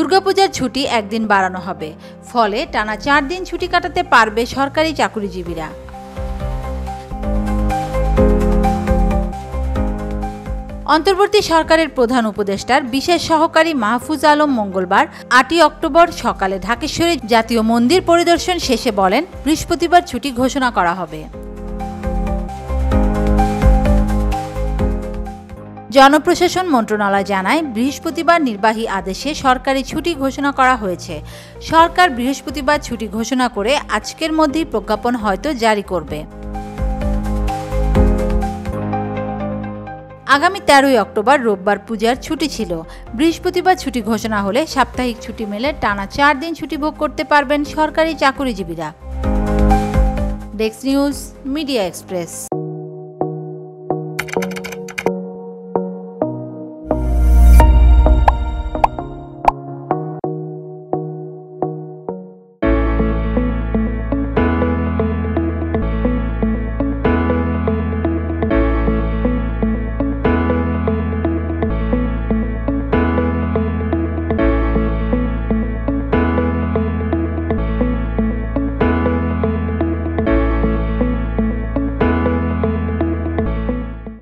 দুর্গাপূজার ছুটি একদিন বাড়ানো হবে, ফলে টানা 4 দিন ছুটি কাটাতে পারবে সরকারি চাকুরিজীবীরা। অন্তর্বর্তী সরকারের প্রধান উপদেষ্টার বিশেষ সহকারী মাহফুজ আলম মঙ্গলবার 8 অক্টোবর সকালে ঢাকেশ্বরী জাতীয় মন্দির পরিদর্শন শেষে বলেন, বৃহস্পতিবার ছুটি ঘোষণা করা হবে। জনপ্রশাসন মন্ত্রণালয় জানায়, বৃহস্পতিবার নির্বাহী আদেশে সরকারি ছুটি ঘোষণা করা হয়েছে। সরকার বৃহস্পতিবার ছুটি ঘোষণা করে আজকের মধ্যেই প্রজ্ঞাপন হয়তো জারি করবে। আগামী 13 অক্টোবর রোববার পূজার ছুটি ছিল। বৃহস্পতিবার ছুটি ঘোষণা হলে সাপ্তাহিক ছুটি মেলে টানা 4 দিন ছুটি ভোগ করতে পারবেন সরকারি চাকুরিজীবীরা। Desk news, Media express.